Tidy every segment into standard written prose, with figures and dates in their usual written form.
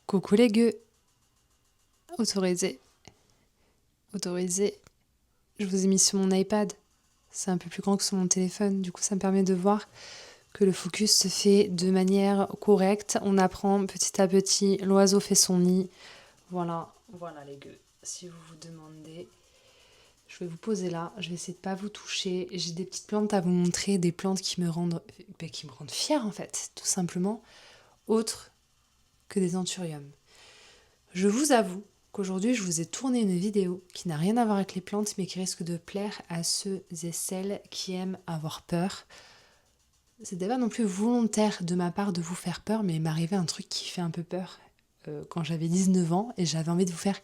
Coucou les gueux. Autorisé. Autorisé. Je vous ai mis sur mon iPad. C'est un peu plus grand que sur mon téléphone. Du coup, ça me permet de voir que le focus se fait de manière correcte. On apprend petit à petit. L'oiseau fait son nid. Voilà les gueux. Si vous vous demandez, je vais vous poser là. Je vais essayer de pas vous toucher. J'ai des petites plantes à vous montrer. Des plantes qui me rendent fière en fait, tout simplement. Autre que des anthuriums. Je vous avoue qu'aujourd'hui, je vous ai tourné une vidéo qui n'a rien à voir avec les plantes, mais qui risque de plaire à ceux et celles qui aiment avoir peur. C'était pas non plus volontaire de ma part de vous faire peur, mais il m'est arrivé un truc qui fait un peu peur quand j'avais 19 ans et j'avais envie de vous faire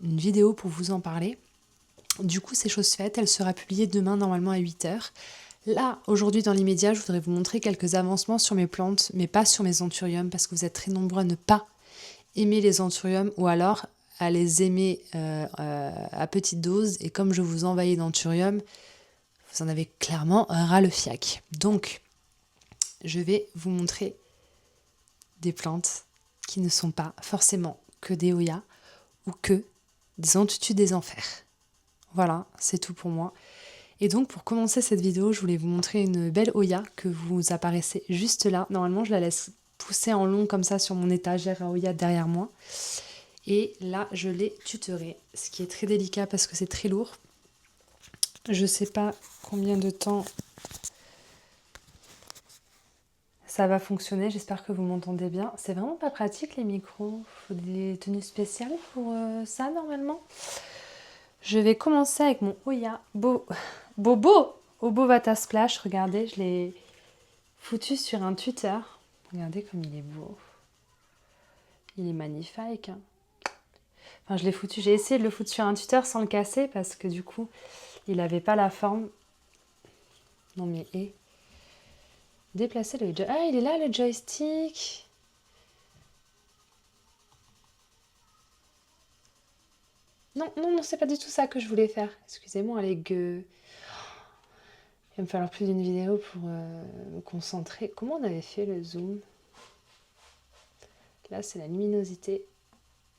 une vidéo pour vous en parler. Du coup, c'est chose faite, elle sera publiée demain normalement à 8h. Là, aujourd'hui, dans l'immédiat, je voudrais vous montrer quelques avancements sur mes plantes, mais pas sur mes anthuriums, parce que vous êtes très nombreux à ne pas aimer les anthuriums, ou alors à les aimer à petite dose, et comme je vous envahis d'anthurium, vous en avez clairement ras le fiac. Donc, je vais vous montrer des plantes qui ne sont pas forcément que des Oyas ou que des antutus des enfers. Voilà, c'est tout pour moi. Et donc, pour commencer cette vidéo, je voulais vous montrer une belle Oya que vous apparaissez juste là. Normalement, je la laisse pousser en long comme ça sur mon étagère à Oya derrière moi. Et là, je l'ai tutorée, ce qui est très délicat parce que c'est très lourd. Je sais pas combien de temps ça va fonctionner, j'espère que vous m'entendez bien. C'est vraiment pas pratique les micros, il faut des tenues spéciales pour ça normalement. Je vais commencer avec mon Oya Bobo Obovata Splash. Regardez, je l'ai foutu sur un tuteur. Regardez comme il est beau. Il est magnifique. Hein. Enfin, je l'ai foutu. J'ai essayé de le foutre sur un tuteur sans le casser parce que du coup, il n'avait pas la forme. Non mais déplacer le joystick. Ah, il est là le joystick. Non, c'est pas du tout ça que je voulais faire. Excusez-moi les gueux. Il va me falloir plus d'une vidéo pour me concentrer. Comment on avait fait le zoom? Là, c'est la luminosité.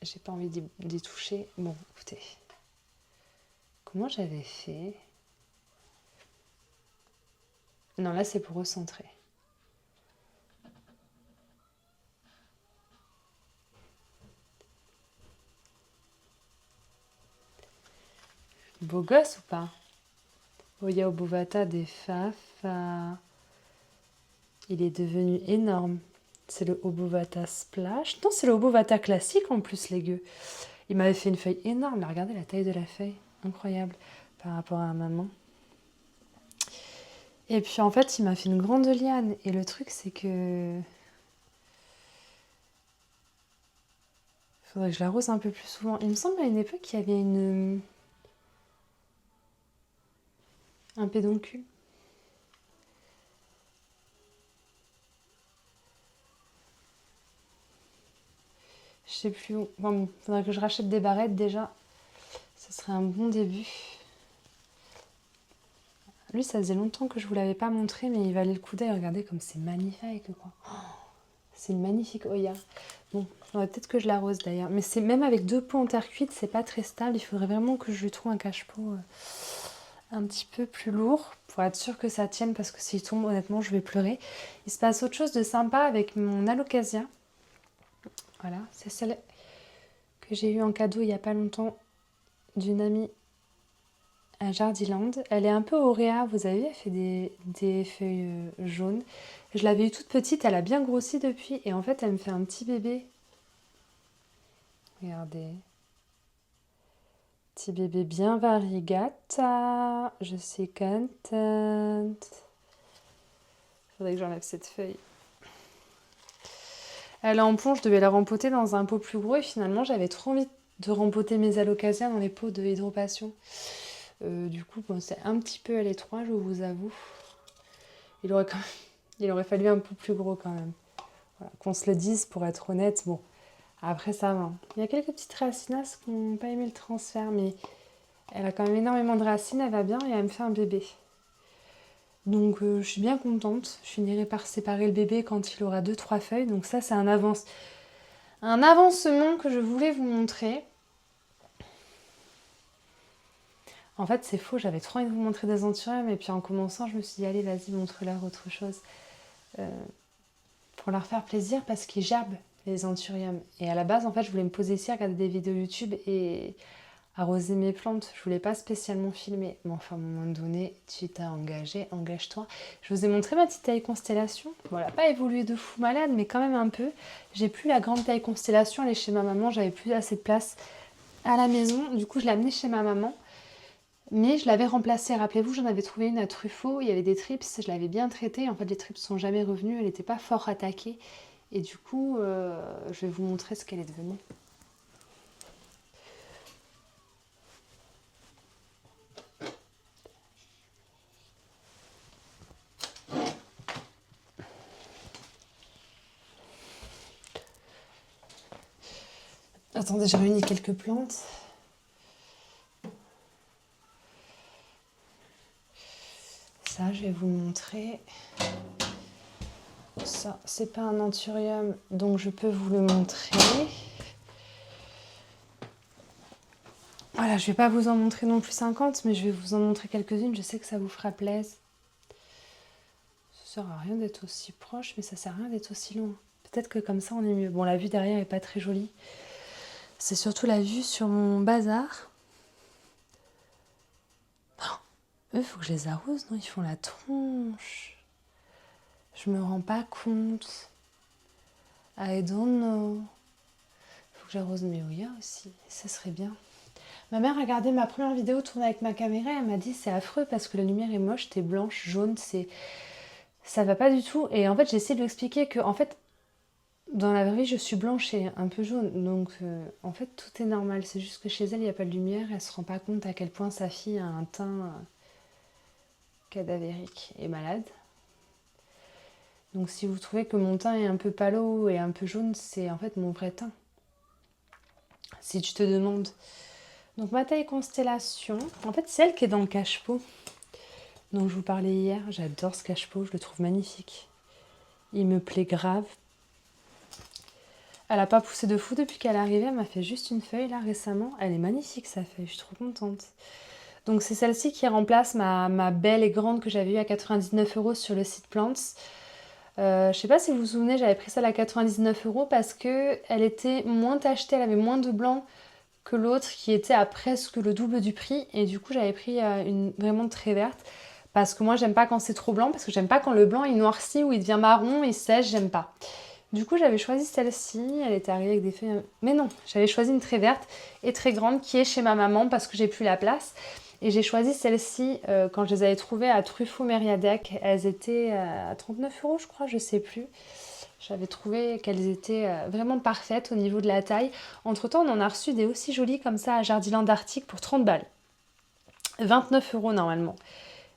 J'ai pas envie d'y toucher. Bon, écoutez. Comment j'avais fait? Non, là, c'est pour recentrer. Beau gosse ou pas? Oya Obovata des Fafa. Il est devenu énorme. C'est le Obovata Splash. Non, c'est le Obovata classique en plus, les gueux. Il m'avait fait une feuille énorme. Là, regardez la taille de la feuille. Incroyable par rapport à maman. Et puis en fait, il m'a fait une grande liane. Et le truc, c'est que... faudrait que je l'arrose un peu plus souvent. Il me semble à une époque qu'il y avait un pédoncule. Je sais plus où. Bon, faudrait que je rachète des barrettes déjà. Ce serait un bon début. Lui, ça faisait longtemps que je vous l'avais pas montré, mais il valait le coup d'œil. Regardez comme c'est magnifique, quoi. Oh, c'est une magnifique Oya. Bon, peut-être que je l'arrose d'ailleurs. Mais c'est même avec 2 pots en terre cuite, c'est pas très stable. Il faudrait vraiment que je lui trouve un cache-pot un petit peu plus lourd pour être sûr que ça tienne, parce que s'il tombe, honnêtement, je vais pleurer. Il se passe autre chose de sympa avec mon alocasia. Voilà, c'est celle que j'ai eue en cadeau il y a pas longtemps d'une amie à Jardiland. Elle est un peu auréa, vous avez vu, elle fait des feuilles jaunes. Je l'avais eue toute petite, elle a bien grossi depuis, et en fait elle me fait un petit bébé. Regardez. Petit bébé bien variegata. Je suis contente. Faudrait que j'enlève cette feuille. Elle est en plomb, je devais la rempoter dans un pot plus gros, et finalement j'avais trop envie de rempoter mes alocasias dans les pots de hydropassion. Du coup, bon, c'est un petit peu à l'étroit, je vous avoue. Il aurait fallu un peu plus gros quand même. Voilà, qu'on se le dise pour être honnête. Bon, après ça va. Il y a quelques petites racinasses qui n'ont pas aimé le transfert, mais elle a quand même énormément de racines, elle va bien et elle me fait un bébé. Donc je suis bien contente. Je finirai par séparer le bébé quand il aura 2-3 feuilles. Donc ça, c'est un Un avancement que je voulais vous montrer. En fait, c'est faux, j'avais trop envie de vous montrer des anthuriums et puis en commençant, je me suis dit, allez, vas-y, montre-leur autre chose. Pour leur faire plaisir parce qu'ils gerbent les anthuriums. Et à la base, en fait, je voulais me poser ici, regarder des vidéos YouTube et arroser mes plantes. Je voulais pas spécialement filmer. Mais enfin, à un moment donné, tu t'as engagé, engage-toi. Je vous ai montré ma petite taille constellation. Bon, elle n'a pas évolué de fou malade, mais quand même un peu. J'ai plus la grande taille constellation, elle est chez ma maman, j'avais plus assez de place à la maison. Du coup, je l'ai amenée chez ma maman. Mais je l'avais remplacée. Rappelez-vous, j'en avais trouvé une à Truffaut. Il y avait des trips, je l'avais bien traitée. En fait, les trips sont jamais revenus. Elle n'était pas fort attaquée. Et du coup, je vais vous montrer ce qu'elle est devenue. Attendez, j'ai réuni quelques plantes. Ça, je vais vous montrer. Ça, c'est pas un anthurium, donc je peux vous le montrer. Voilà, je vais pas vous en montrer non plus 50, mais je vais vous en montrer quelques-unes. Je sais que ça vous fera plaisir. Ça sert à rien d'être aussi proche, mais ça sert à rien d'être aussi loin. Peut-être que comme ça, on est mieux. Bon, la vue derrière est pas très jolie. C'est surtout la vue sur mon bazar. Oh, eux, il faut que je les arrose, non? Ils font la tronche. Je me rends pas compte. I don't know. Faut que j'arrose mes Oya aussi. Ça serait bien. Ma mère a regardé ma première vidéo tournée avec ma caméra et elle m'a dit c'est affreux parce que la lumière est moche, t'es blanche, jaune, ça va pas du tout. Et en fait, j'ai essayé de lui expliquer que en fait, dans la vraie vie, je suis blanche et un peu jaune. Donc en fait, tout est normal. C'est juste que chez elle, il n'y a pas de lumière. Elle se rend pas compte à quel point sa fille a un teint cadavérique et malade. Donc si vous trouvez que mon teint est un peu pâlo et un peu jaune, c'est en fait mon vrai teint. Si tu te demandes. Donc ma taille constellation, en fait c'est elle qui est dans le cache-pot dont je vous parlais hier. J'adore ce cache-pot, je le trouve magnifique. Il me plaît grave. Elle n'a pas poussé de fou depuis qu'elle est arrivée, elle m'a fait juste une feuille là récemment. Elle est magnifique sa feuille, je suis trop contente. Donc c'est celle-ci qui remplace ma belle et grande que j'avais eue à 99 € sur le site Plants. Je sais pas si vous vous souvenez, j'avais pris celle à 99 € parce que elle était moins tachetée, elle avait moins de blanc que l'autre qui était à presque le double du prix. Et du coup, j'avais pris une vraiment très verte parce que moi, j'aime pas quand c'est trop blanc, parce que j'aime pas quand le blanc il noircit ou il devient marron, il sèche, j'aime pas. Du coup, j'avais choisi celle-ci, elle était arrivée avec des feuilles... Mais non, j'avais choisi une très verte et très grande qui est chez ma maman parce que j'ai plus la place. Et j'ai choisi celle-ci quand je les avais trouvées à Truffaut Mériadec. Elles étaient à 39 € je crois, je sais plus. J'avais trouvé qu'elles étaient vraiment parfaites au niveau de la taille. Entre temps, on en a reçu des aussi jolies comme ça à Jardiland Arctique pour 30 balles. 29 € normalement.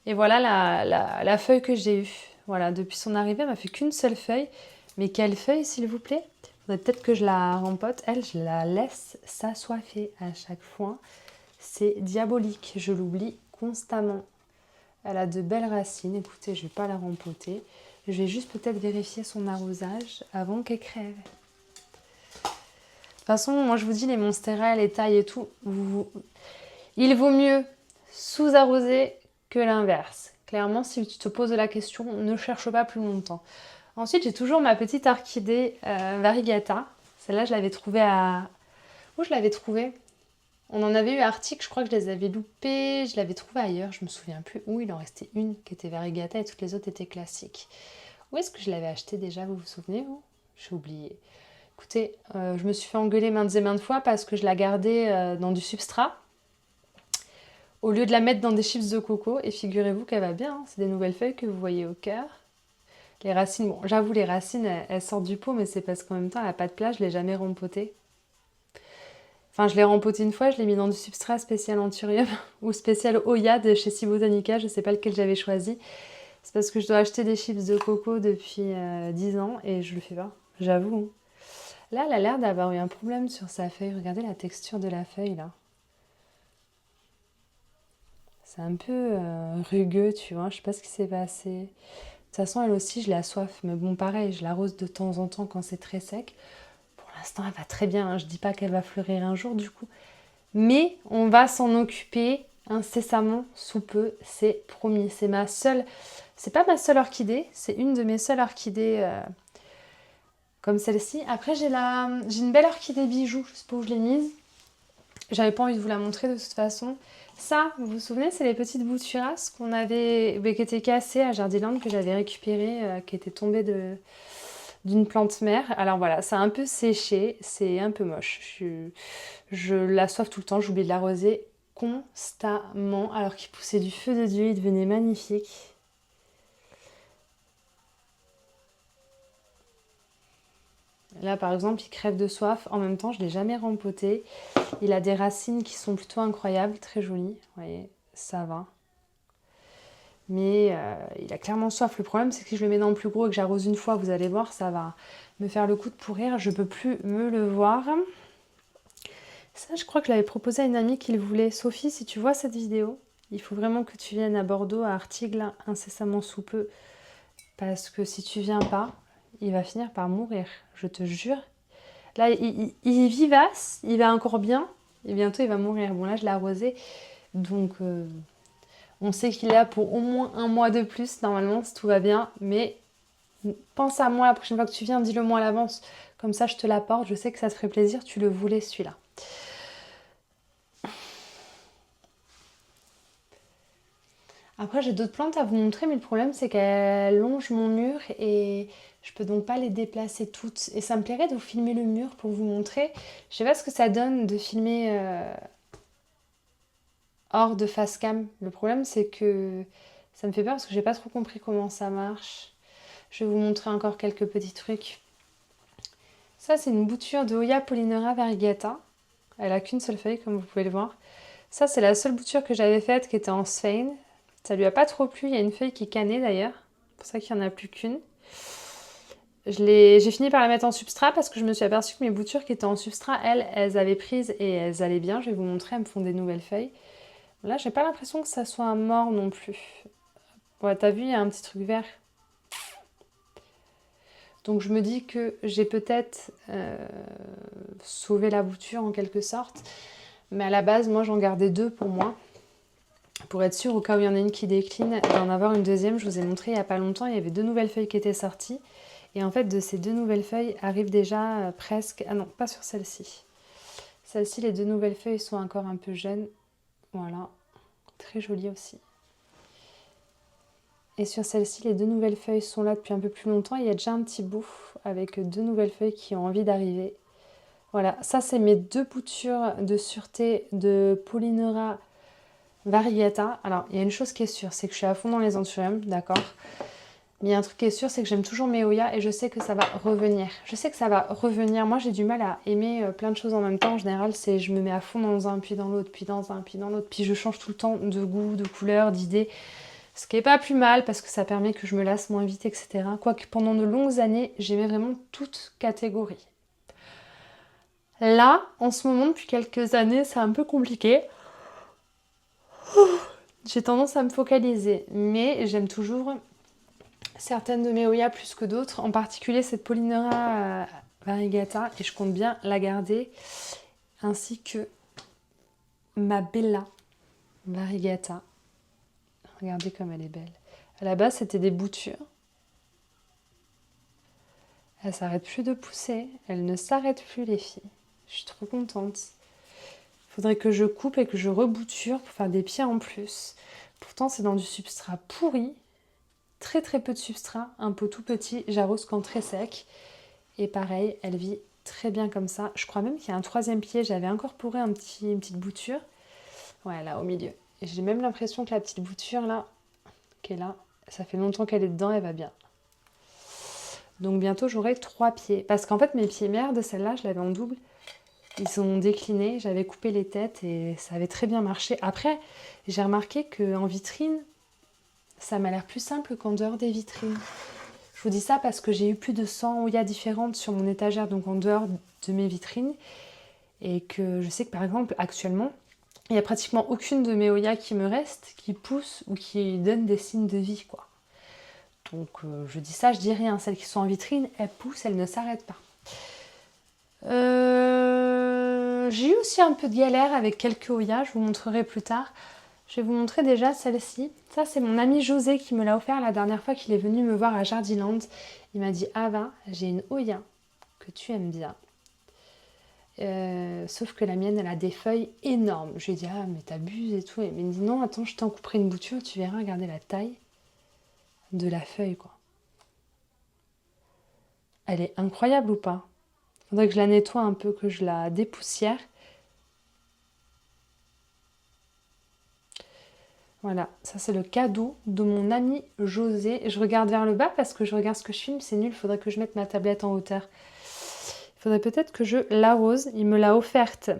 Et voilà la feuille que j'ai eue. Voilà, depuis son arrivée, elle m'a fait qu'une seule feuille. Mais quelle feuille, s'il vous plaît? Faudrait peut-être que je la rempote. Elle, je la laisse s'assoiffer à chaque fois. C'est diabolique, je l'oublie constamment. Elle a de belles racines. Écoutez, je ne vais pas la rempoter. Je vais juste peut-être vérifier son arrosage avant qu'elle crève. De toute façon, moi je vous dis, les monstera, les tailles et tout, il vaut mieux sous-arroser que l'inverse. Clairement, si tu te poses la question, ne cherche pas plus longtemps. Ensuite, j'ai toujours ma petite orchidée variegata. Celle-là, je l'avais trouvée à... Où je l'avais trouvée? On en avait eu à Arctique, je crois que je les avais loupées. Je l'avais trouvée ailleurs, je me souviens plus où. Il en restait une qui était variegata et toutes les autres étaient classiques. Où est-ce que je l'avais acheté déjà, vous vous souvenez, vous? J'ai oublié. Écoutez, je me suis fait engueuler maintes et maintes fois parce que je la gardais dans du substrat au lieu de la mettre dans des chips de coco. Et figurez-vous qu'elle va bien, hein. C'est des nouvelles feuilles que vous voyez au cœur. Les racines, bon, j'avoue, les racines, elles sortent du pot, mais c'est parce qu'en même temps, elle n'a pas de place, je ne l'ai jamais rempotée. Enfin, je l'ai rempotée une fois, je l'ai mis dans du substrat spécial Anthurium ou spécial Oya de chez Cibotanica, je ne sais pas lequel j'avais choisi. C'est parce que je dois acheter des chips de coco depuis 10 ans et je le fais pas, j'avoue. Là, elle a l'air d'avoir eu un problème sur sa feuille. Regardez la texture de la feuille, là. C'est un peu rugueux, tu vois. Je sais pas ce qui s'est passé. De toute façon, elle aussi, je la soif. Mais bon, pareil, je l'arrose de temps en temps quand c'est très sec. Pour l'instant, elle va très bien, hein. Je dis pas qu'elle va fleurir un jour du coup. Mais on va s'en occuper incessamment sous peu, c'est promis. C'est pas ma seule orchidée, c'est une de mes seules orchidées comme celle-ci. Après, j'ai une belle orchidée bijou, je sais pas où je l'ai mise. J'avais pas envie de vous la montrer de toute façon. Ça, vous vous souvenez, c'est les petites bouturas qui étaient cassées à Jardiland, que j'avais récupérées, qui étaient tombées d'une plante mère. Alors voilà, ça a un peu séché, c'est un peu moche. Je la soive tout le temps, j'oublie de l'arroser constamment. Alors qu'il poussait du feu de Dieu, il devenait magnifique. Là, par exemple, il crève de soif. En même temps, je ne l'ai jamais rempoté. Il a des racines qui sont plutôt incroyables, très jolies. Vous voyez, ça va. Mais il a clairement soif. Le problème, c'est que si je le mets dans le plus gros et que j'arrose une fois, vous allez voir, ça va me faire le coup de pourrir. Je ne peux plus me le voir. Ça, je crois que je l'avais proposé à une amie qui le voulait. Sophie, si tu vois cette vidéo, il faut vraiment que tu viennes à Bordeaux, à Artigues, incessamment sous peu. Parce que si tu viens pas, il va finir par mourir. Je te jure. Là, il est vivace, il va encore bien. Et bientôt, il va mourir. Bon, là, je l'ai arrosé. Donc, on sait qu'il est là pour au moins un mois de plus, normalement, si tout va bien. Mais pense à moi la prochaine fois que tu viens, dis-le moi à l'avance. Comme ça, je te l'apporte. Je sais que ça te ferait plaisir. Tu le voulais, celui-là. Après, j'ai d'autres plantes à vous montrer, mais le problème, c'est qu'elles longent mon mur et je peux donc pas les déplacer toutes. Et ça me plairait de vous filmer le mur pour vous montrer. Je sais pas ce que ça donne de filmer hors de face cam. Le problème, c'est que ça me fait peur parce que j'ai pas trop compris comment ça marche. Je vais vous montrer encore quelques petits trucs. Ça, c'est une bouture de Hoya Polynera variegata. Elle a qu'une seule feuille, comme vous pouvez le voir. Ça, c'est la seule bouture que j'avais faite qui était en Svein. Ça lui a pas trop plu. Il y a une feuille qui est cannée d'ailleurs. C'est pour ça qu'il n'y en a plus qu'une. J'ai fini par la mettre en substrat parce que je me suis aperçue que mes boutures qui étaient en substrat, elles avaient prise et elles allaient bien. Je vais vous montrer, elles me font des nouvelles feuilles. Là, j'ai pas l'impression que ça soit mort non plus. Ouais, t'as vu, il y a un petit truc vert. Donc je me dis que j'ai peut-être sauvé la bouture en quelque sorte. Mais à la base, moi, j'en gardais deux pour moi. Pour être sûre, au cas où il y en a une qui décline, d'en avoir une deuxième. Je vous ai montré il n'y a pas longtemps, il y avait 2 nouvelles feuilles qui étaient sorties. Et en fait, de ces 2 nouvelles feuilles arrivent déjà presque... Ah non, pas sur celle-ci. Celle-ci, les 2 nouvelles feuilles sont encore un peu jeunes. Voilà, très jolie aussi. Et sur celle-ci, les 2 nouvelles feuilles sont là depuis un peu plus longtemps. Il y a déjà un petit bout avec 2 nouvelles feuilles qui ont envie d'arriver. Voilà, ça c'est mes 2 boutures de sûreté de Polynera variegata. Alors, il y a une chose qui est sûre, c'est que je suis à fond dans les anthuriums, d'accord. Mais il y a un truc qui est sûr, c'est que j'aime toujours mes Hoya et je sais que ça va revenir. Je sais que ça va revenir. Moi, j'ai du mal à aimer plein de choses en même temps. En général, c'est je me mets à fond dans un, puis dans l'autre, puis dans un, puis dans l'autre. Puis je change tout le temps de goût, de couleur, d'idée. Ce qui est pas plus mal parce que ça permet que je me lasse moins vite, etc. Quoique pendant de longues années, j'aimais vraiment toute catégorie. Là, en ce moment, depuis quelques années, c'est un peu compliqué. J'ai tendance à me focaliser, mais j'aime toujours certaines de mes Hoya plus que d'autres, en particulier cette Polynera variegata, et je compte bien la garder, ainsi que ma Bella variegata. Regardez comme elle est belle. À la base, c'était des boutures. Elle s'arrête plus de pousser, elle ne s'arrête plus les filles. Je suis trop contente. Il faudrait que je coupe et que je rebouture pour faire des pieds en plus. Pourtant, c'est dans du substrat pourri. Très très peu de substrat, un pot tout petit, j'arrose quand très sec. Et pareil, elle vit très bien comme ça. Je crois même qu'il y a un 3e pied, j'avais incorporé une petite bouture. Ouais, là, au milieu. Et j'ai même l'impression que la petite bouture, là, qui est là, ça fait longtemps qu'elle est dedans, elle va bien. Donc bientôt, j'aurai 3 pieds. Parce qu'en fait, mes pieds mères de celle-là, je l'avais en double. Ils ont décliné, j'avais coupé les têtes et ça avait très bien marché. Après, j'ai remarqué qu'en vitrine, ça m'a l'air plus simple qu'en dehors des vitrines. Je vous dis ça parce que j'ai eu plus de 100 Hoya différentes sur mon étagère, donc en dehors de mes vitrines. Et que je sais que par exemple, actuellement, il n'y a pratiquement aucune de mes Hoya qui me reste, qui pousse ou qui donne des signes de vie, quoi. Donc je dis ça, je dis rien. Celles qui sont en vitrine, elles poussent, elles ne s'arrêtent pas. J'ai eu aussi un peu de galère avec quelques Oya, je vous montrerai plus tard. Je vais vous montrer déjà celle-ci. Ça, c'est mon ami José qui me l'a offert la dernière fois qu'il est venu me voir à Jardiland. Il m'a dit: Ava, j'ai une Oya que tu aimes bien. Sauf que la mienne, elle a des feuilles énormes. Je lui ai dit: ah, mais t'abuses et tout. Et il m'a dit: non, attends, je t'en couperai une bouture, tu verras, regardez la taille de la feuille, quoi. Elle est incroyable ou pas? Faudrait que je la nettoie un peu, que je la dépoussière. Voilà, ça c'est le cadeau de mon ami José. Je regarde vers le bas parce que je regarde ce que je filme, c'est nul, il faudrait que je mette ma tablette en hauteur. Il faudrait peut-être que je l'arrose. Il me l'a offerte,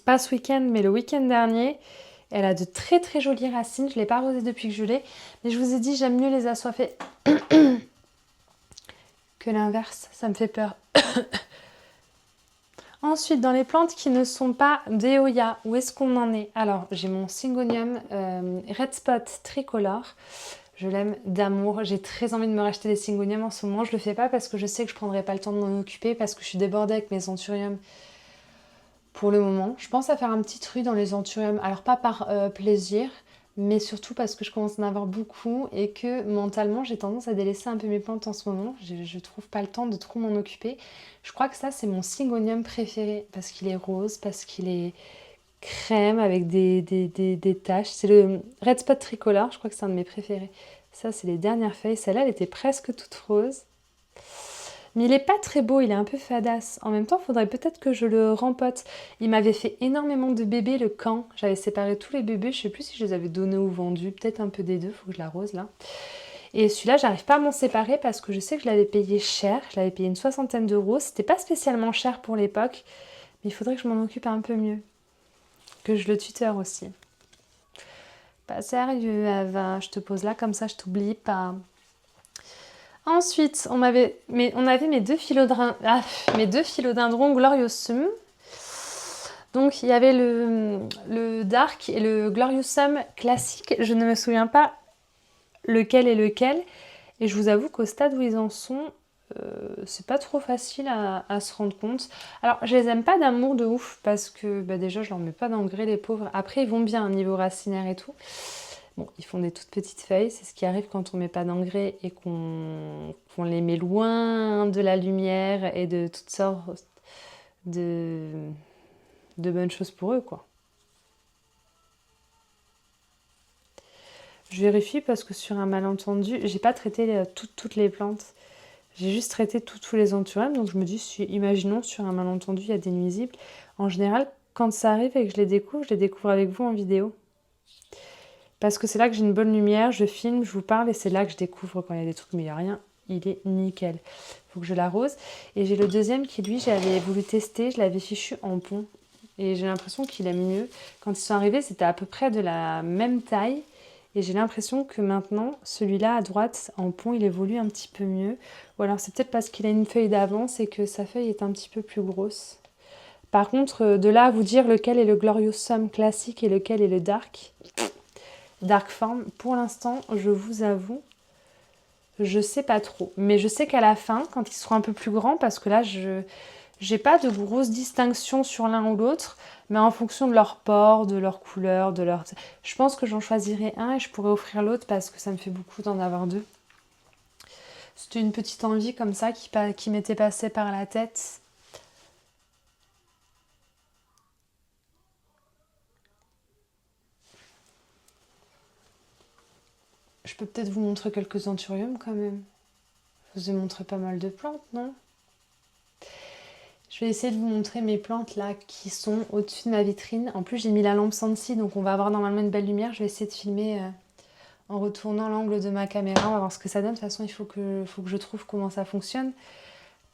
pas ce week-end, mais le week-end dernier. Elle a de très très jolies racines, je ne l'ai pas arrosée depuis que je l'ai, mais je vous ai dit, j'aime mieux les assoiffer que l'inverse, ça me fait peur. Ensuite, dans les plantes qui ne sont pas des Oya, où est-ce qu'on en est? Alors, j'ai mon Syngonium Red Spot tricolore. Je l'aime d'amour. J'ai très envie de me racheter des Syngoniums en ce moment. Je le fais pas parce que je sais que je prendrai pas le temps de m'en occuper, parce que je suis débordée avec mes Anthuriums pour le moment. Je pense à faire un petit truc dans les Anthuriums. Alors, pas par plaisir, mais surtout parce que je commence à en avoir beaucoup et que mentalement j'ai tendance à délaisser un peu mes plantes en ce moment. Je trouve pas le temps de trop m'en occuper. Je crois que ça c'est mon Syngonium préféré parce qu'il est rose, parce qu'il est crème avec des taches. C'est le Red Spot tricolore, je crois que c'est un de mes préférés. Ça c'est les dernières feuilles. Celle-là elle était presque toute rose. Mais il est pas très beau, il est un peu fadasse. En même temps, il faudrait peut-être que je le rempote. Il m'avait fait énormément de bébés le camp. J'avais séparé tous les bébés, je sais plus si je les avais donnés ou vendus. Peut-être un peu des deux, faut que je l'arrose là. Et celui-là, j'arrive pas à m'en séparer parce que je sais que je l'avais payé cher. Je l'avais payé une 60aine d'euros. C'était pas spécialement cher pour l'époque. Mais il faudrait que je m'en occupe un peu mieux. Que je le tuteur aussi. Pas sérieux, Ava. Je te pose là comme ça, je t'oublie pas. Ensuite, on avait mes deux philodendrons Gloriosum. Donc, il y avait le Dark et le Gloriosum classique. Je ne me souviens pas lequel est lequel. Et je vous avoue qu'au stade où ils en sont, c'est pas trop facile à se rendre compte. Alors, je les aime pas d'amour de ouf parce que déjà, je leur mets pas d'engrais, les pauvres. Après, ils vont bien au niveau racinaire et tout. Bon, ils font des toutes petites feuilles, c'est ce qui arrive quand on met pas d'engrais et qu'on les met loin de la lumière et de toutes sortes de bonnes choses pour eux, quoi. Je vérifie parce que sur un malentendu, j'ai pas traité toutes les plantes. J'ai juste traité tous les anthuriums, donc je me dis, imaginons sur un malentendu, il y a des nuisibles. En général, quand ça arrive et que je les découvre avec vous en vidéo. Parce que c'est là que j'ai une bonne lumière, je filme, je vous parle et c'est là que je découvre quand il y a des trucs, mais il n'y a rien, il est nickel. Il faut que je l'arrose. Et j'ai le deuxième qui, lui, j'avais voulu tester, je l'avais fichu en pont. Et j'ai l'impression qu'il aime mieux. Quand ils sont arrivés, c'était à peu près de la même taille. Et j'ai l'impression que maintenant, celui-là à droite, en pont, il évolue un petit peu mieux. Ou alors c'est peut-être parce qu'il a une feuille d'avance et que sa feuille est un petit peu plus grosse. Par contre, de là à vous dire lequel est le Gloriosum classique et lequel est le Dark Form, pour l'instant, je vous avoue, je sais pas trop. Mais je sais qu'à la fin, quand ils seront un peu plus grands, parce que là, je n'ai pas de grosse distinction sur l'un ou l'autre, mais en fonction de leur port, de leur couleur, de leur... Je pense que j'en choisirai un et je pourrais offrir l'autre parce que ça me fait beaucoup d'en avoir deux. C'était une petite envie comme ça qui m'était passée par la tête. Je peux peut-être vous montrer quelques anthuriums quand même. Je vous ai montré pas mal de plantes, non ? Je vais essayer de vous montrer mes plantes là qui sont au-dessus de ma vitrine. En plus, j'ai mis la lampe Scentsy, donc on va avoir normalement une belle lumière. Je vais essayer de filmer en retournant l'angle de ma caméra. On va voir ce que ça donne. De toute façon, il faut que je trouve comment ça fonctionne.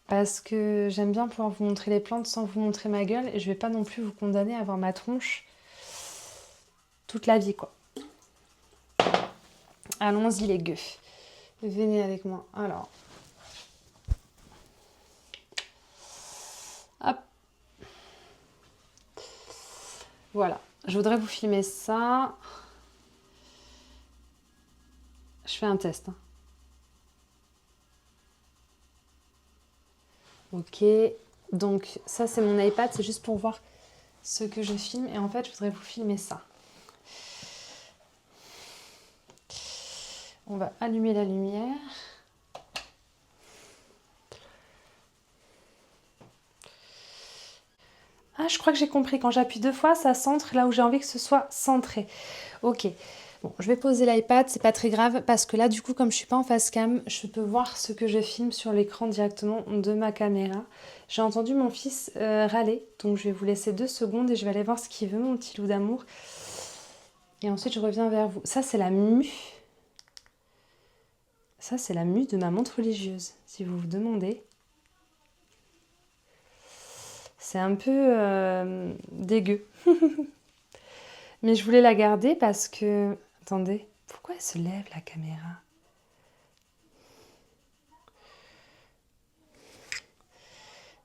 Parce que j'aime bien pouvoir vous montrer les plantes sans vous montrer ma gueule. Et je vais pas non plus vous condamner à voir ma tronche toute la vie, quoi. Allons-y les gueux. Venez avec moi. Alors... Hop. Voilà. Je voudrais vous filmer ça. Je fais un test. Ok. Donc ça c'est mon iPad, c'est juste pour voir ce que je filme. Et en fait je voudrais vous filmer ça. On va allumer la lumière. Ah, je crois que j'ai compris. Quand j'appuie 2 fois, ça centre là où j'ai envie que ce soit centré. Ok. Bon, je vais poser l'iPad, c'est pas très grave parce que là, du coup, comme je suis pas en face cam, je peux voir ce que je filme sur l'écran directement de ma caméra. J'ai entendu mon fils râler, donc je vais vous laisser 2 secondes et je vais aller voir ce qu'il veut, mon petit loup d'amour. Et ensuite, je reviens vers vous. Ça, c'est la mue. Ça, c'est la mue de ma montre religieuse, si vous vous demandez. C'est un peu dégueu. Mais je voulais la garder parce que... Attendez, pourquoi elle se lève la caméra?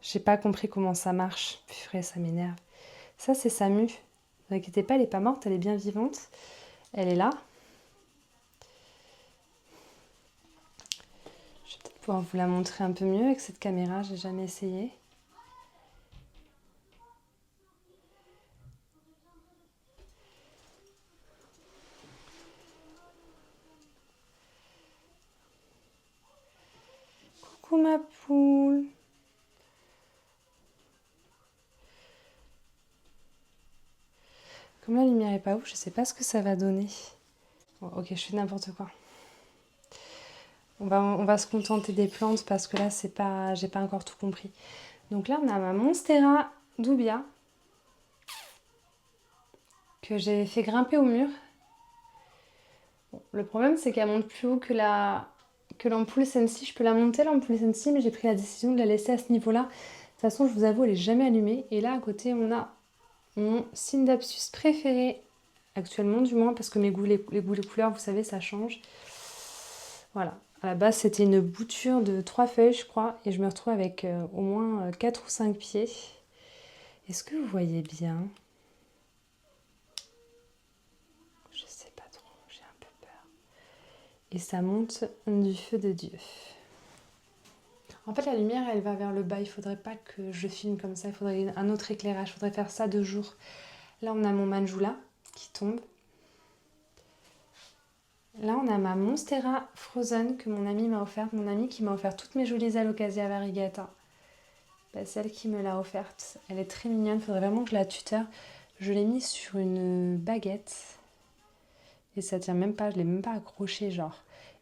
J'ai pas compris comment ça marche. Purée, ça m'énerve. Ça, c'est sa mue. Ne vous inquiétez pas, elle est pas morte, elle est bien vivante. Elle est là. Je vais peut-être pouvoir vous la montrer un peu mieux avec cette caméra, j'ai jamais essayé. Coucou ma poule. Comme la lumière est pas ouf, je sais pas ce que ça va donner. Bon, ok, je fais n'importe quoi. On va se contenter des plantes parce que là, c'est pas, j'ai pas encore tout compris. Donc là, on a ma Monstera Dubia que j'ai fait grimper au mur. Bon, le problème, c'est qu'elle monte plus haut que l'ampoule Sensi. Je peux la monter, l'ampoule Sensi, mais j'ai pris la décision de la laisser à ce niveau-là. De toute façon, je vous avoue, elle n'est jamais allumée. Et là, à côté, on a mon Scindapsus préféré, actuellement du moins, parce que mes goûts, les goûts, les couleurs, vous savez, ça change. Voilà. À la base, c'était une bouture de 3 feuilles, je crois, et je me retrouve avec au moins 4 ou 5 pieds. Est-ce que vous voyez bien? Je sais pas trop, j'ai un peu peur. Et ça monte du feu de Dieu. En fait, la lumière, elle va vers le bas. Il faudrait pas que je filme comme ça. Il faudrait un autre éclairage. Il faudrait faire ça de jour. Là, on a mon Manjula qui tombe. Là, on a ma Monstera Frozen que mon ami m'a offerte. Mon ami qui m'a offert toutes mes jolies Alocasia variegata. Bah, celle qui me l'a offerte. Elle est très mignonne. Il faudrait vraiment que je la tuteur. Je l'ai mise sur une baguette. Et ça tient même pas. Je l'ai même pas accrochée, genre.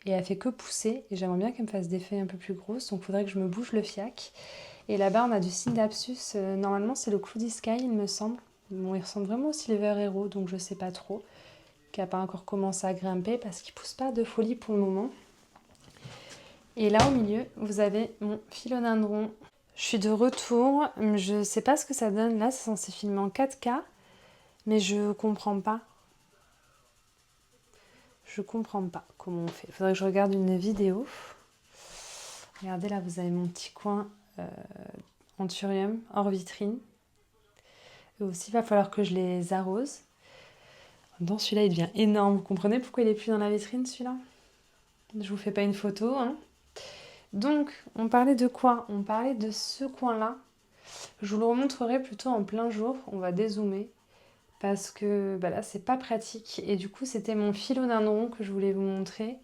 Et elle fait que pousser. Et j'aimerais bien qu'elle me fasse des feuilles un peu plus grosses. Donc, il faudrait que je me bouge le fiac. Et là-bas, on a du Scindapsus. Normalement, c'est le Cloudy Sky, il me semble. Bon, il ressemble vraiment au Silver Hero, donc je sais pas trop. Qui n'a pas encore commencé à grimper parce qu'il pousse pas de folie pour le moment. Et là, au milieu, vous avez mon philodendron. Je suis de retour. Je sais pas ce que ça donne. Là, c'est censé filmer en 4K. Mais je comprends pas. Je comprends pas comment on fait. Il faudrait que je regarde une vidéo. Regardez, là, vous avez mon petit coin anthurium hors vitrine. Et aussi, il va falloir que je les arrose. Dans celui-là, il devient énorme. Vous comprenez pourquoi il est plus dans la vitrine, celui-là? Je vous fais pas une photo, hein. Donc, on parlait de quoi? On parlait de ce coin-là. Je vous le remontrerai plutôt en plein jour. On va dézoomer. Parce que bah là, c'est pas pratique. Et du coup, c'était mon philodendron que je voulais vous montrer.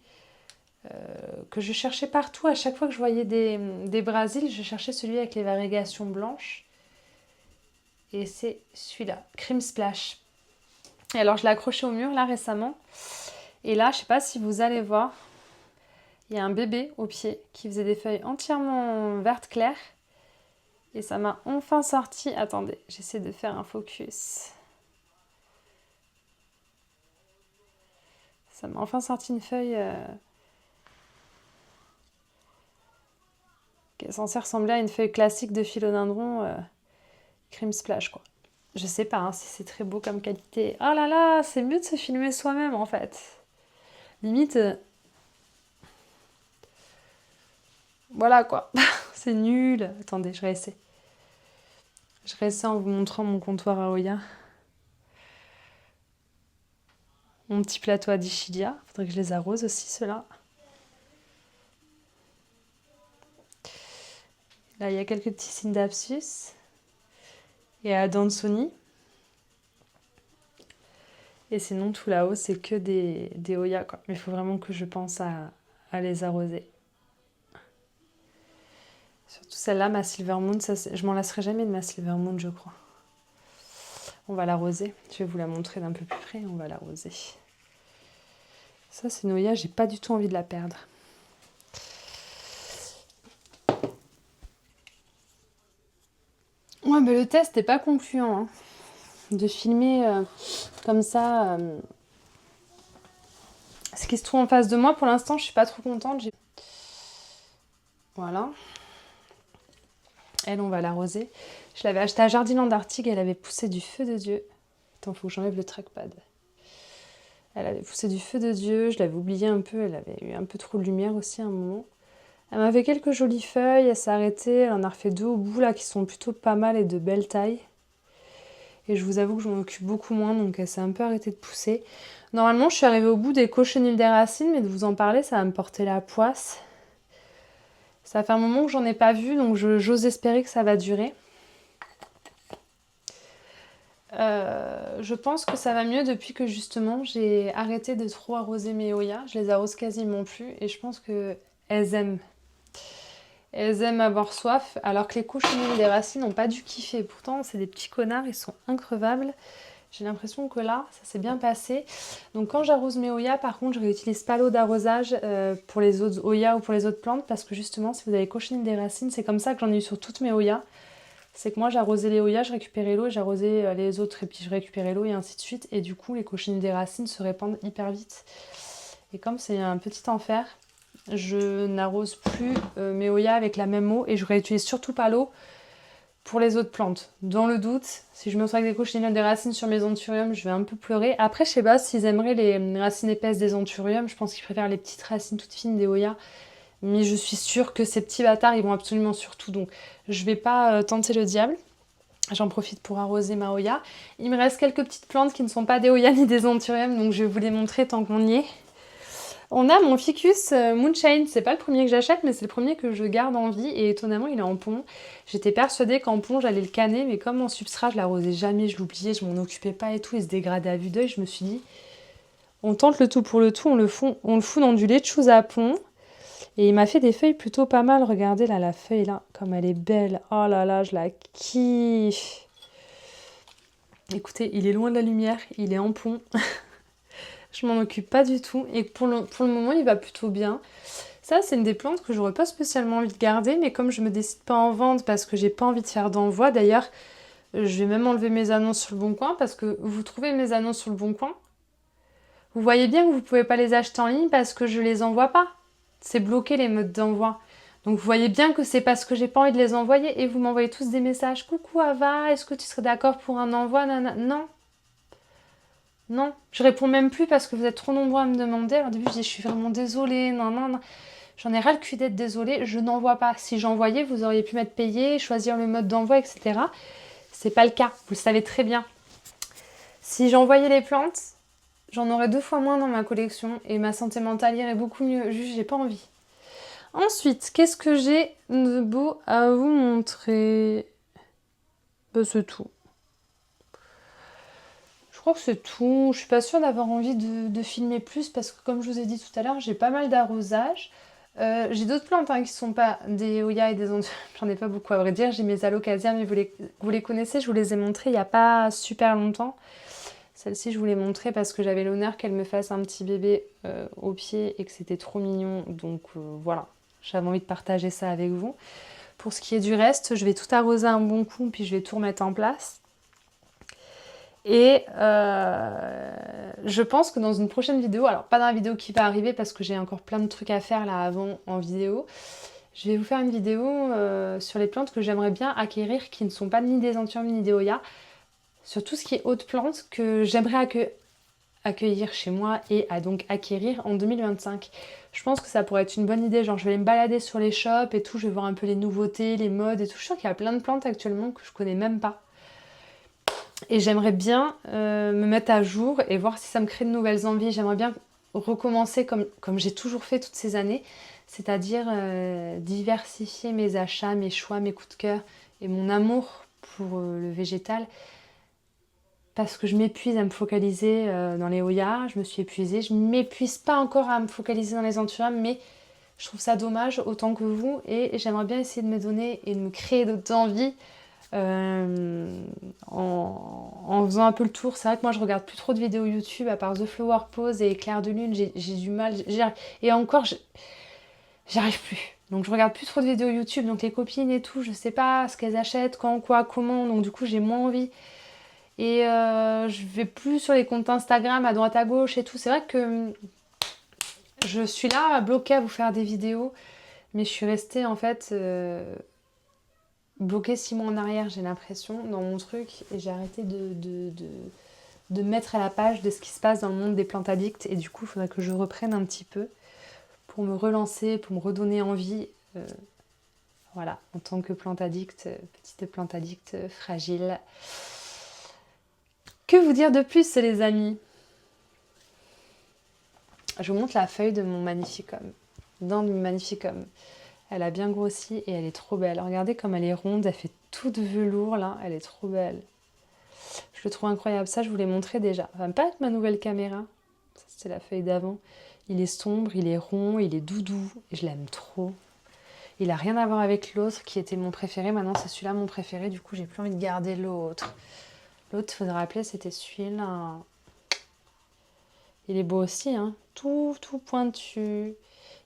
Que je cherchais partout. À chaque fois que je voyais des brasiles, je cherchais celui avec les variegations blanches. Et c'est celui-là, Cream Splash. Et alors, je l'ai accroché au mur là récemment. Et là, je sais pas si vous allez voir, il y a un bébé au pied qui faisait des feuilles entièrement vertes claires. Et ça m'a enfin sorti. Attendez, j'essaie de faire un focus. Ça m'a enfin sorti une feuille qui est censée ressembler à une feuille classique de philodendron Cream Splash, quoi. Je sais pas hein, si c'est très beau comme qualité. Oh là là, c'est mieux de se filmer soi-même en fait. Limite, voilà quoi. C'est nul. Attendez, je réessaie. Je réessaie en vous montrant mon comptoir Aoya. Mon petit plateau à Dichilia. Faudrait que je les arrose aussi, ceux-là. Là, il y a quelques petits signes d'abscisse. Et à Dansoni. Et sinon, tout là-haut, c'est que des Hoya, quoi. Mais il faut vraiment que je pense à les arroser. Surtout celle-là, ma Silver Moon, je m'en lasserai jamais de ma Silver Moon, je crois. On va l'arroser. Je vais vous la montrer d'un peu plus près. On va l'arroser. Ça, c'est une Hoya, j'ai pas du tout envie de la perdre. Ouais, mais le test n'est pas concluant. Hein. De filmer comme ça ce qui se trouve en face de moi. Pour l'instant, je suis pas trop contente. Voilà. Elle, on va l'arroser. Je l'avais achetée à Jardiland d'Artigues. Elle avait poussé du feu de Dieu. Attends, faut que j'enlève le trackpad. Elle avait poussé du feu de Dieu. Je l'avais oublié un peu. Elle avait eu un peu trop de lumière aussi à un moment. Elle m'a fait quelques jolies feuilles. Elle s'est arrêtée. Elle en a refait 2 au bout là qui sont plutôt pas mal et de belle taille. Et je vous avoue que je m'en occupe beaucoup moins, donc elle s'est un peu arrêtée de pousser. Normalement, je suis arrivée au bout des cochenilles des racines, mais de vous en parler, ça va me porter la poisse. Ça fait un moment que j'en ai pas vu, donc j'ose espérer que ça va durer. Je pense que ça va mieux depuis que justement j'ai arrêté de trop arroser mes Hoya. Je les arrose quasiment plus et je pense qu'elles aiment. Elles aiment avoir soif, alors que les cochenilles des racines n'ont pas dû kiffer. Pourtant, c'est des petits connards, ils sont increvables. J'ai l'impression que là, ça s'est bien passé. Donc quand j'arrose mes Hoya, par contre, je réutilise pas l'eau d'arrosage pour les autres Hoya ou pour les autres plantes, parce que justement, si vous avez cochenilles des racines, c'est comme ça que j'en ai eu sur toutes mes Hoya. C'est que moi, j'arrosais les Hoya, je récupérais l'eau, et j'arrosais les autres, et puis je récupérais l'eau, et ainsi de suite. Et du coup, les cochenilles des racines se répandent hyper vite. Et comme c'est un petit enfer, je n'arrose plus mes Hoya avec la même eau et je réutilise surtout pas l'eau pour les autres plantes. Dans le doute, si je me retrouve avec des cochenilles des racines sur mes anthuriums, je vais un peu pleurer. Après, je sais pas s'ils aimeraient les racines épaisses des anthuriums. Je pense qu'ils préfèrent les petites racines toutes fines des Hoya. Mais je suis sûre que ces petits bâtards, ils vont absolument sur tout. Donc, je vais pas tenter le diable. J'en profite pour arroser ma Hoya. Il me reste quelques petites plantes qui ne sont pas des Hoya ni des anthuriums, donc je vais vous les montrer tant qu'on y est. On a mon ficus Moonshine, c'est pas le premier que j'achète, mais c'est le premier que je garde en vie, et étonnamment il est en pont. J'étais persuadée qu'en pont j'allais le canner, mais comme en substrat je l'arrosais jamais, je l'oubliais, je m'en occupais pas et tout, il se dégradait à vue d'œil, je me suis dit, on tente le tout pour le tout, on le fout dans du lait de chousse à pont, et il m'a fait des feuilles plutôt pas mal, regardez là la feuille là, comme elle est belle, oh là là, je la kiffe. Écoutez, il est loin de la lumière, il est en pont. Je m'en occupe pas du tout et pour le moment il va plutôt bien. Ça c'est une des plantes que j'aurais pas spécialement envie de garder, mais comme je me décide pas en vendre parce que j'ai pas envie de faire d'envoi, d'ailleurs je vais même enlever mes annonces sur le Bon Coin parce que vous trouvez mes annonces sur le Bon Coin. Vous voyez bien que vous pouvez pas les acheter en ligne parce que je les envoie pas. C'est bloqué les modes d'envoi. Donc vous voyez bien que c'est parce que j'ai pas envie de les envoyer et vous m'envoyez tous des messages. Coucou Ava, est-ce que tu serais d'accord pour un envoi? Non. Non, je réponds même plus parce que vous êtes trop nombreux à me demander. Alors, au début, je dis je suis vraiment désolée, non. J'en ai ras le cul d'être désolée, je n'envoie pas. Si j'envoyais, vous auriez pu m'être payé, choisir le mode d'envoi, etc. C'est pas le cas, vous le savez très bien. Si j'envoyais les plantes, j'en aurais 2 fois moins dans ma collection et ma santé mentale irait beaucoup mieux. Juste, j'ai pas envie. Ensuite, qu'est-ce que j'ai de beau à vous montrer? C'est tout. Je crois que c'est tout. Je suis pas sûre d'avoir envie de filmer plus parce que comme je vous ai dit tout à l'heure, j'ai pas mal d'arrosage. J'ai d'autres plantes qui sont pas des Hoya et des anthuriums. J'en ai pas beaucoup à vrai dire. J'ai mes alocasias, mais vous les connaissez, je vous les ai montrées il y a pas super longtemps. Celle-ci, je vous l'ai montrée parce que j'avais l'honneur qu'elle me fasse un petit bébé au pied et que c'était trop mignon. Donc voilà, j'avais envie de partager ça avec vous. Pour ce qui est du reste, je vais tout arroser un bon coup puis je vais tout remettre en place. Et je pense que dans une prochaine vidéo, alors pas dans la vidéo qui va arriver parce que j'ai encore plein de trucs à faire là avant en vidéo, je vais vous faire une vidéo sur les plantes que j'aimerais bien acquérir qui ne sont pas ni des anthuriums ni des Hoya, sur tout ce qui est hautes plantes que j'aimerais accueillir chez moi et à donc acquérir en 2025. Je pense que ça pourrait être une bonne idée, genre je vais aller me balader sur les shops et tout, je vais voir un peu les nouveautés, les modes et tout. Je suis sûre qu'il y a plein de plantes actuellement que je connais même pas. Et j'aimerais bien me mettre à jour et voir si ça me crée de nouvelles envies. J'aimerais bien recommencer comme j'ai toujours fait toutes ces années, c'est-à-dire diversifier mes achats, mes choix, mes coups de cœur et mon amour pour le végétal. Parce que je m'épuise à me focaliser dans les Oya, je me suis épuisée. Je ne m'épuise pas encore à me focaliser dans les Anthurium, mais je trouve ça dommage autant que vous. Et j'aimerais bien essayer de me donner et de me créer d'autres envies en faisant un peu le tour. C'est vrai que moi je regarde plus trop de vidéos YouTube à part The Flower Pose et Clair de Lune. J'ai du mal. Et encore, j'arrive plus. Donc je regarde plus trop de vidéos YouTube. Donc les copines et tout, je sais pas ce qu'elles achètent, quand, quoi, comment. Donc du coup j'ai moins envie. Et je vais plus sur les comptes Instagram à droite à gauche et tout. C'est vrai que je suis là bloquée à vous faire des vidéos, mais je suis restée en fait bloquée 6 mois en arrière, j'ai l'impression, dans mon truc. Et j'ai arrêté de mettre à la page de ce qui se passe dans le monde des plantes addicts. Et du coup, il faudrait que je reprenne un petit peu pour me relancer, pour me redonner envie. Voilà, en tant que plante addict, petite plante addict fragile. Que vous dire de plus, les amis? Je vous montre la feuille de mon magnificum. Dans mon magnificum. Elle a bien grossi et elle est trop belle. Regardez comme elle est ronde, elle fait toute velours là. Elle est trop belle. Je le trouve incroyable. Ça, je vous l'ai montré déjà. Enfin, pas avec ma nouvelle caméra. Ça, c'était la feuille d'avant. Il est sombre, il est rond, il est doudou. Et je l'aime trop. Il a rien à voir avec l'autre qui était mon préféré. Maintenant, c'est celui-là mon préféré. Du coup, j'ai plus envie de garder l'autre. L'autre, il faudrait rappeler, c'était celui-là. Il est beau aussi, hein. Tout pointu.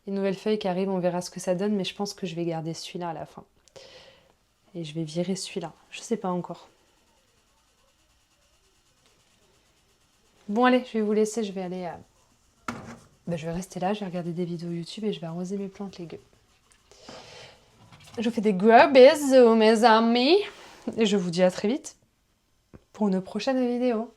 Une nouvelle feuille qui arrive, on verra ce que ça donne, mais je pense que je vais garder celui-là à la fin. Et je vais virer celui-là. Je sais pas encore. Bon, allez, je vais vous laisser. Je vais aller... je vais rester là, je vais regarder des vidéos YouTube et je vais arroser mes plantes, les gars. Je vous fais des gros bisous, mes amis. Et je vous dis à très vite pour une prochaine vidéo.